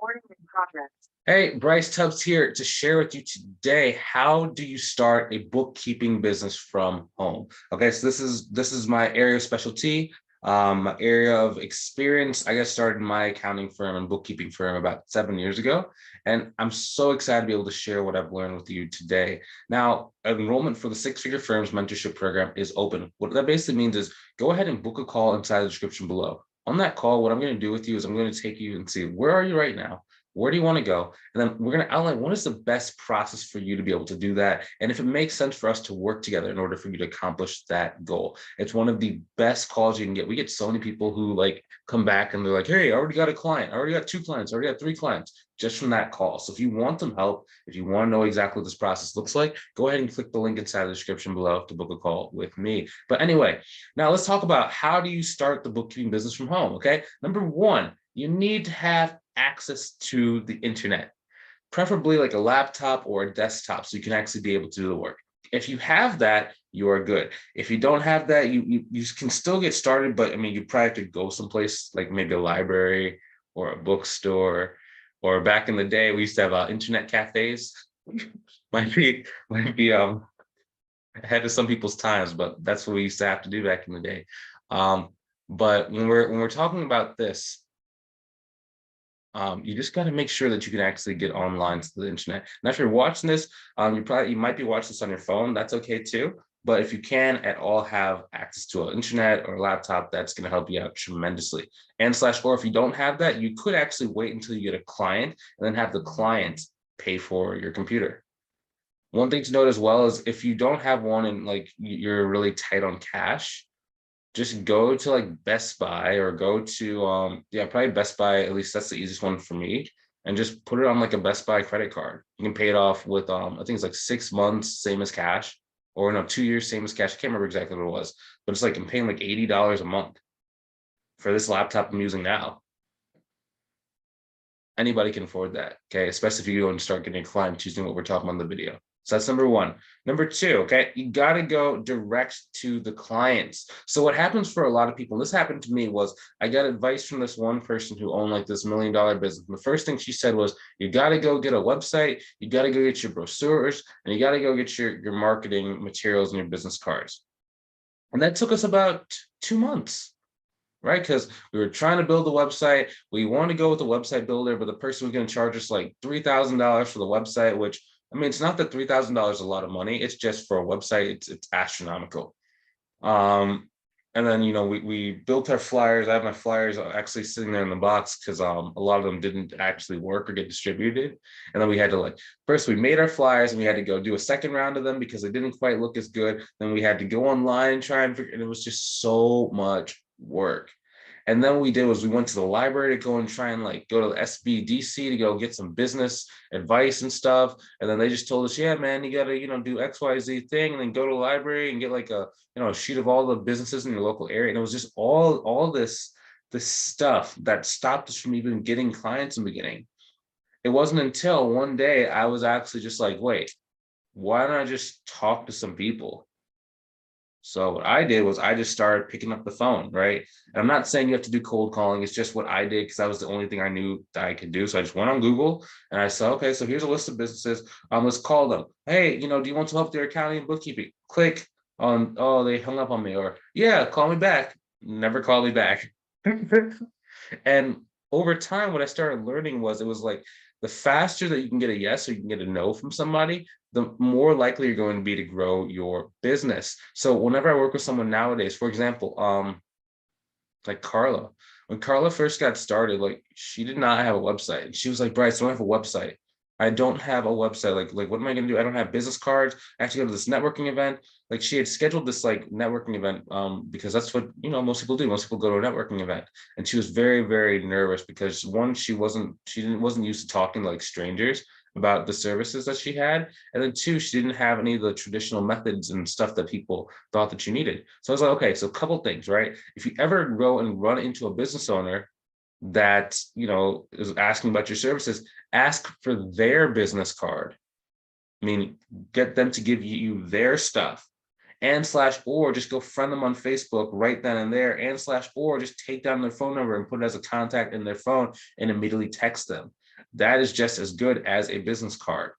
Recording in progress. Hey, Bryce Tubbs here to share with you today. How do you start a bookkeeping business from home? Okay, so this is my area of specialty, my area of experience. I got started my accounting firm and bookkeeping firm about 7 years ago, and I'm so excited to be able to share what I've learned with you today. Now, enrollment for the Six Figure Firms mentorship program is open. What that basically means is go ahead and book a call inside the description below. On that call, what I'm going to do with you is I'm going to take you and see where are you right now? Where do you want to go? And then we're going to outline what is the best process for you to be able to do that. And if it makes sense for us to work together in order for you to accomplish that goal. It's one of the best calls you can get. We get so many people who like come back and they're like, hey, I already got a client. I already got 2 clients. I already got 3 clients just from that call. So if you want some help, if you want to know exactly what this process looks like, go ahead and click the link inside the description below to book a call with me. But anyway, now let's talk about how do you start the bookkeeping business from home, okay? Number one, you need to have access to the internet, preferably like a laptop or a desktop so you can actually be able to do the work. If you have that, you are good. If you don't have that, you can still get started, but I mean, you probably have to go someplace like maybe a library or a bookstore, or back in the day, we used to have internet cafes. might be ahead of some people's times, but that's what we used to have to do back in the day. But when we're talking about this, you just got to make sure that you can actually get online to the internet. Now, if you're watching this, you might be watching this on your phone. That's okay too. But if you can at all have access to an internet or a laptop, that's going to help you out tremendously. Or if you don't have that, you could actually wait until you get a client and then have the client pay for your computer. One thing to note as well is if you don't have one and like you're really tight on cash, just go to like Best Buy or go to probably Best Buy. At least that's the easiest one for me, and just put it on like a Best Buy credit card. You can pay it off with I think it's like 6 months same as cash, or no, 2 years same as cash. I can't remember exactly what it was, but it's like I'm paying like $80 a month for this laptop I'm using now. Anybody can afford that, okay? Especially if you go and start getting a client using what we're talking about in the video. So that's number one. Number two, okay, you got to go direct to the clients. So what happens for a lot of people, and this happened to me, was I got advice from this one person who owned like this $1 million business. And the first thing she said was, you got to go get a website, you got to go get your brochures, and you got to go get your marketing materials and your business cards. And that took us about 2 months, right? Because we were trying to build a website. We wanted to go with a website builder, but the person was going to charge us like $3,000 for the website, which, I mean, it's not that $3,000 is a lot of money. It's just for a website, it's astronomical. And then, we built our flyers. I have my flyers actually sitting there in the box because a lot of them didn't actually work or get distributed. And then we had to first we made our flyers and we had to go do a second round of them because they didn't quite look as good. Then we had to go online and try and figure, and it was just so much work. And then what we did was we went to the library to go and try and go to the SBDC to go get some business advice and stuff. And then they just told us, yeah, man, you got to, do XYZ thing and then go to the library and get a sheet of all the businesses in your local area. And it was just all this stuff that stopped us from even getting clients in the beginning. It wasn't until one day I was actually just like, wait, why don't I just talk to some people? So what I did was I just started picking up the phone, right? And I'm not saying you have to do cold calling. It's just what I did because that was the only thing I knew that I could do. So I just went on Google and I said, okay, so here's a list of businesses. Let's call them. Hey, do you want some help with your accounting and bookkeeping? Click on, oh, they hung up on me, or yeah, call me back. Never call me back. And over time, what I started learning was it was like the faster that you can get a yes or you can get a no from somebody, the more likely you're going to be to grow your business. So whenever I work with someone nowadays, for example, like Carla, when Carla first got started, she did not have a website. And she was like, Bryce, I don't have a website. I don't have a website. Like, what am I going to do? I don't have business cards. I have to go to this networking event. Like she had scheduled this networking event because that's what, most people do. Most people go to a networking event. And she was very, very nervous because one, she wasn't used to talking to strangers about the services that she had. And then two, she didn't have any of the traditional methods and stuff that people thought that you needed. So I was like, okay, so a couple things, right? If you ever go and run into a business owner that, is asking about your services, ask for their business card. I mean, get them to give you their stuff or just go friend them on Facebook right then and there or just take down their phone number and put it as a contact in their phone and immediately text them. that is just as good as a business card.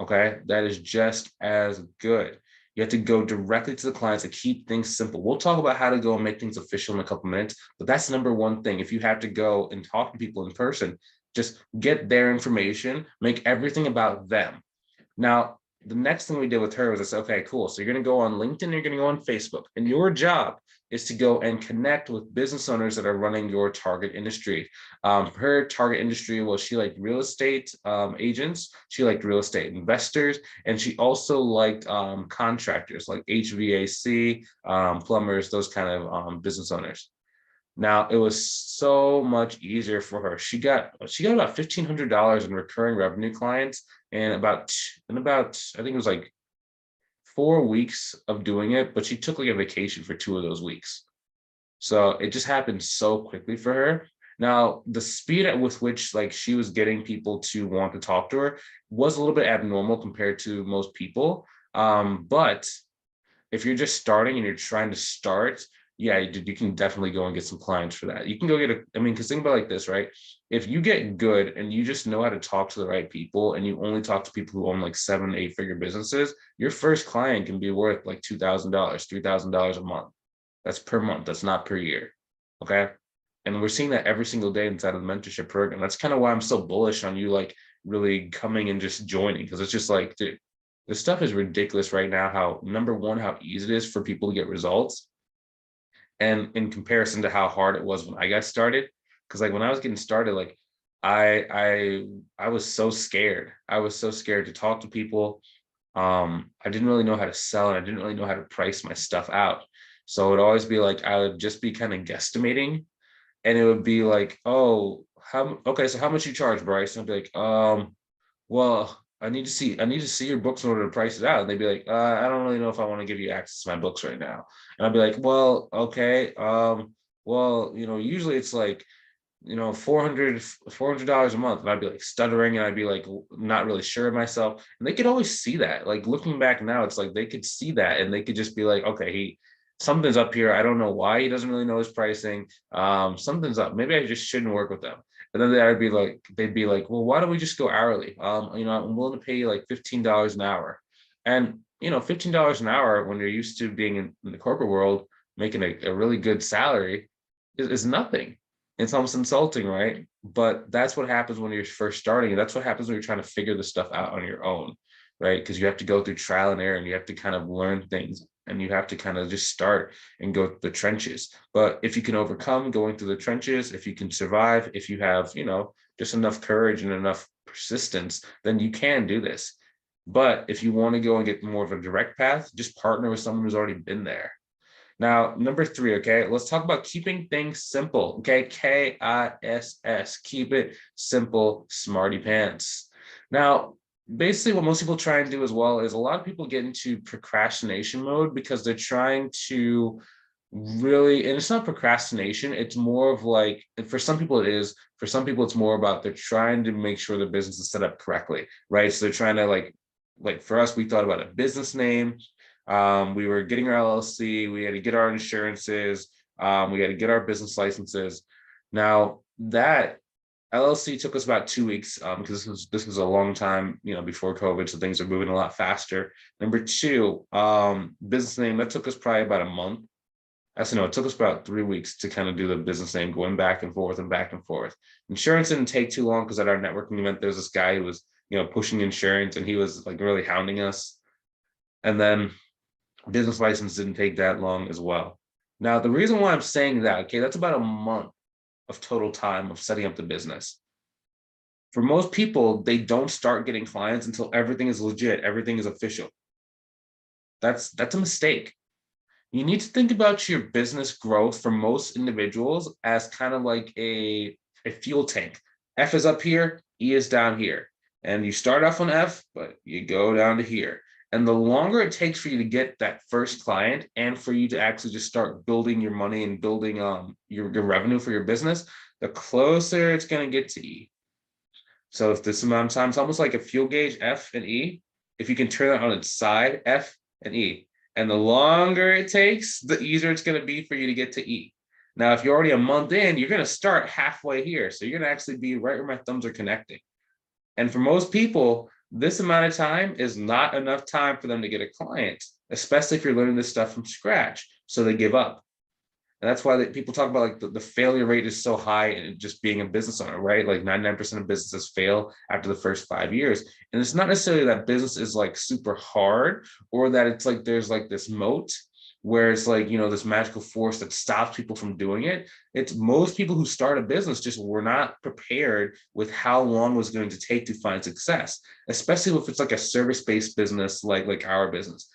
Okay, that is just as good. You have to go directly to the clients and keep things simple. We'll talk about how to go and make things official in a couple minutes, but that's number one thing. If you have to go and talk to people in person, just get their information, make everything about them. Now, the next thing we did with her was, I said, okay, cool. So you're going to go on LinkedIn, you're going to go on Facebook, and your job is to go and connect with business owners that are running your target industry. Her target industry was, she liked real estate agents, she liked real estate investors, and she also liked contractors like HVAC, plumbers, those kind of business owners. Now it was so much easier for her. She got about $1,500 in recurring revenue clients, and about I think it was like 4 weeks of doing it, but she took like a vacation for 2 of those weeks. So it just happened so quickly for her. Now, the speed at with which like she was getting people to want to talk to her was a little bit abnormal compared to most people. But if you're just starting and you're trying to start, yeah, you can definitely go and get some clients for that. You can go get I mean, because think about it like this, right? If you get good and you just know how to talk to the right people and you only talk to people who own like 7, 8 figure businesses, your first client can be worth like $2,000, $3,000 a month. That's per month. That's not per year. Okay. And we're seeing that every single day inside of the mentorship program. That's kind of why I'm so bullish on you, like really coming and just joining. Cause it's just like, dude, this stuff is ridiculous right now. How, number one, how easy it is for people to get results. And in comparison to how hard it was when I got started. Cause like when I was getting started, like I was so scared. I was so scared to talk to people. I didn't really know how to sell, and I didn't really know how to price my stuff out. So it would always be like I would just be kind of guesstimating, and it would be like, oh, okay, so how much you charge, Bryce? And I'd be like, well, I need to see your books in order to price it out. And they'd be like, I don't really know if I want to give you access to my books right now. And I'd be like, well, okay, well, usually it's like, $400 a month. And I'd be like stuttering, and I'd be like not really sure of myself. And they could always see that. Like looking back now, it's like they could see that, and they could just be like, okay, something's up here. I don't know why he doesn't really know his pricing. Something's up. Maybe I just shouldn't work with them. And then they'd be like, well, why don't we just go hourly? I'm willing to pay you like $15 an hour. And $15 an hour when you're used to being in the corporate world, making a really good salary is nothing. It's almost insulting, right? But that's what happens when you're first starting. And that's what happens when you're trying to figure this stuff out on your own, right? Because you have to go through trial and error, and you have to kind of learn things, and you have to kind of just start and go through the trenches. But if you can overcome going through the trenches, if you can survive, if you have, just enough courage and enough persistence, then you can do this. But if you want to go and get more of a direct path, just partner with someone who's already been there. Now, number 3, okay, let's talk about keeping things simple. Okay, KISS, keep it simple, smarty pants. Now, basically what most people try and do as well is a lot of people get into procrastination mode because they're trying to really, and it's not procrastination, it's more of like, for some people it is, for some people it's more about they're trying to make sure the business is set up correctly, right? So they're trying to like for us, we thought about a business name. We were getting our LLC, we had to get our insurances, we had to get our business licenses. Now that LLC took us about 2 weeks because this was a long time, before COVID, so things are moving a lot faster. Number 2, business name, that took us probably about a month. Actually, no, it took us about 3 weeks to kind of do the business name, going back and forth and back and forth. Insurance didn't take too long because at our networking event, there's this guy who was, pushing insurance, and he was like really hounding us. And then business license didn't take that long as well. Now, the reason why I'm saying that, okay, that's about a month of total time of setting up the business. For most people, they don't start getting clients until everything is legit, everything is official. That's a mistake. You need to think about your business growth for most individuals as kind of like a fuel tank. F is up here, E is down here. And you start off on F, but you go down to here. And the longer it takes for you to get that first client and for you to actually just start building your money and building your revenue for your business, the closer it's going to get to E. So if this amount of time, it's almost like a fuel gauge, F and E. If you can turn it on its side, F and E. And the longer it takes, the easier it's going to be for you to get to E. Now, if you're already a month in, you're going to start halfway here. So you're going to actually be right where my thumbs are connecting. And for most people, this amount of time is not enough time for them to get a client, especially if you're learning this stuff from scratch. So they give up. And that's why people talk about like the failure rate is so high in just being a business owner, right? Like 99% of businesses fail after the first 5 years. And it's not necessarily that business is like super hard or that it's like there's like this moat where it's like, this magical force that stops people from doing it. It's most people who start a business just were not prepared with how long it was going to take to find success, especially if it's like a service-based business like our business.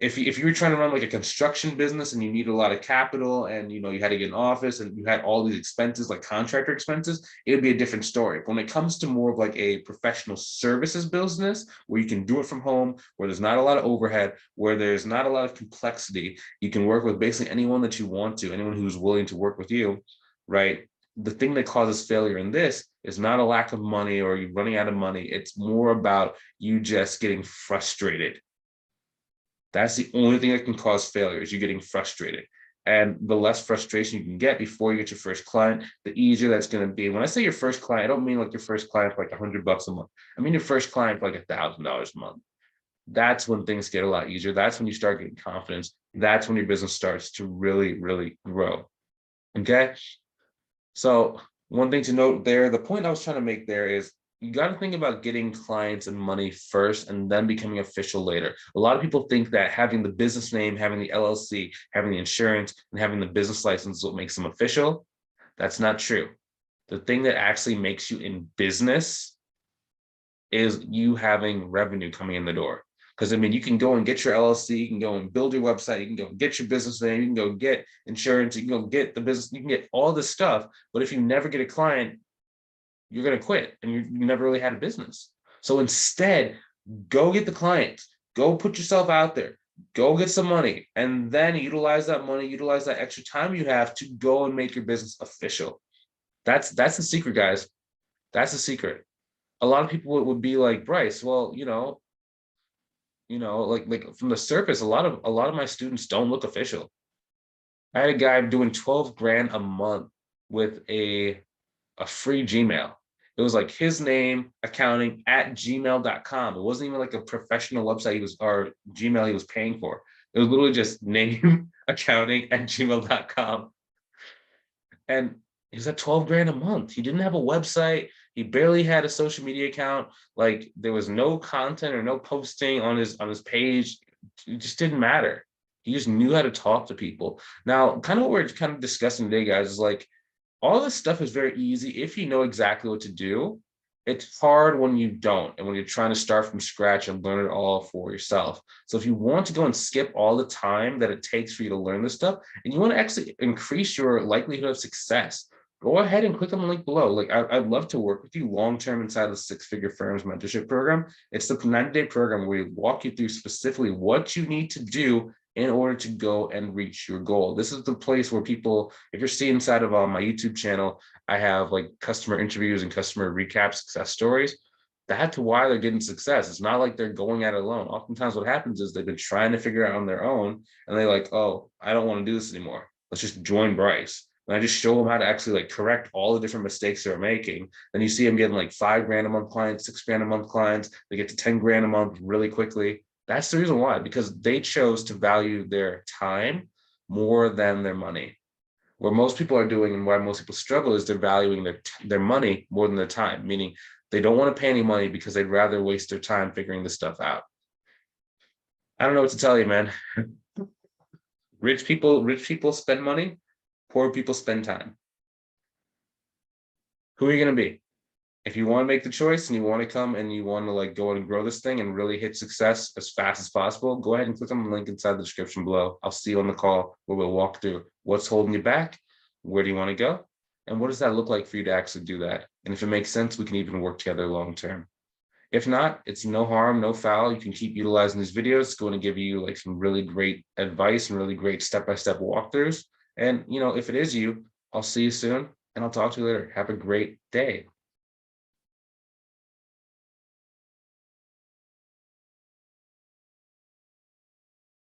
If you were trying to run like a construction business and you need a lot of capital and you had to get an office and you had all these expenses like contractor expenses, it would be a different story. But when it comes to more of like a professional services business where you can do it from home, where there's not a lot of overhead, where there's not a lot of complexity, you can work with basically anyone that you want to, anyone who's willing to work with you, right? The thing that causes failure in this is not a lack of money or you running out of money. It's more about you just getting frustrated. That's the only thing that can cause failure is you getting frustrated. And the less frustration you can get before you get your first client, the easier that's going to be. When I say your first client, I don't mean like your first client for like $100 a month. I mean your first client for like $1,000 a month. That's when things get a lot easier. That's when you start getting confidence. That's when your business starts to really, really grow. Okay. So one thing to note there, the point I was trying to make there is you got to think about getting clients and money first and then becoming official later. A lot of people think that having the business name, having the LLC, having the insurance, and having the business license is what makes them official. That's not true. The thing that actually makes you in business is you having revenue coming in the door. Because I mean, you can go and get your LLC, you can go and build your website, you can go get your business name, you can go get insurance, you can go get the business, you can get all this stuff. But if you never get a client, you're going to quit and you never really had a business. So instead, go get the clients, go put yourself out there, go get some money, and then utilize that money, utilize that extra time you have to go and make your business official. That's the secret, guys. That's the secret. A lot of people would be like, Bryce, well, like from the surface, a lot of my students don't look official. I had a guy doing 12 grand a month with a free Gmail. It was like his name, accounting at gmail.com. It wasn't even like a professional website or Gmail he was paying for. It was literally just name, accounting at gmail.com. And he was at 12 grand a month. He didn't have a website. He barely had a social media account. Like there was no content or no posting on his page. It just didn't matter. He just knew how to talk to people. Now, kind of what we're kind of discussing today, guys, is like all this stuff is very easy if you know exactly what to do. It's hard when you don't and when you're trying to start from scratch and learn it all for yourself. So if you want to go and skip all the time that it takes for you to learn this stuff and you want to actually increase your likelihood of success, go ahead and click on the link below. Like I'd love to work with you long-term inside the Six Figure Firms mentorship program. It's the 90-day program where we walk you through specifically what you need to do in order to go and reach your goal. This is the place where people, if you're seeing inside of my YouTube channel, I have like customer interviews and customer recap success stories. That's why they're getting success. It's not like they're going at it alone. Oftentimes what happens is they've been trying to figure it out on their own and they're like, oh, I don't want to do this anymore. Let's just join Bryce. And I just show them how to actually like correct all the different mistakes they're making. Then you see them getting like 5 grand a month clients, 6 grand a month clients. They get to 10 grand a month really quickly. That's the reason why, because they chose to value their time more than their money. What most people are doing and why most people struggle is they're valuing their money more than their time, meaning they don't want to pay any money because they'd rather waste their time figuring this stuff out. I don't know what to tell you, man. Rich people spend money, poor people spend time. Who are you going to be? If you want to make the choice and you want to come and you want to like go and grow this thing and really hit success as fast as possible, go ahead and click on the link inside the description below. I'll see you on the call where we'll walk through what's holding you back, where do you want to go, and what does that look like for you to actually do that? And if it makes sense, we can even work together long term. If not, it's no harm, no foul. You can keep utilizing these videos. It's going to give you like some really great advice and really great step-by-step walkthroughs. And if it is you, I'll see you soon and I'll talk to you later. Have a great day.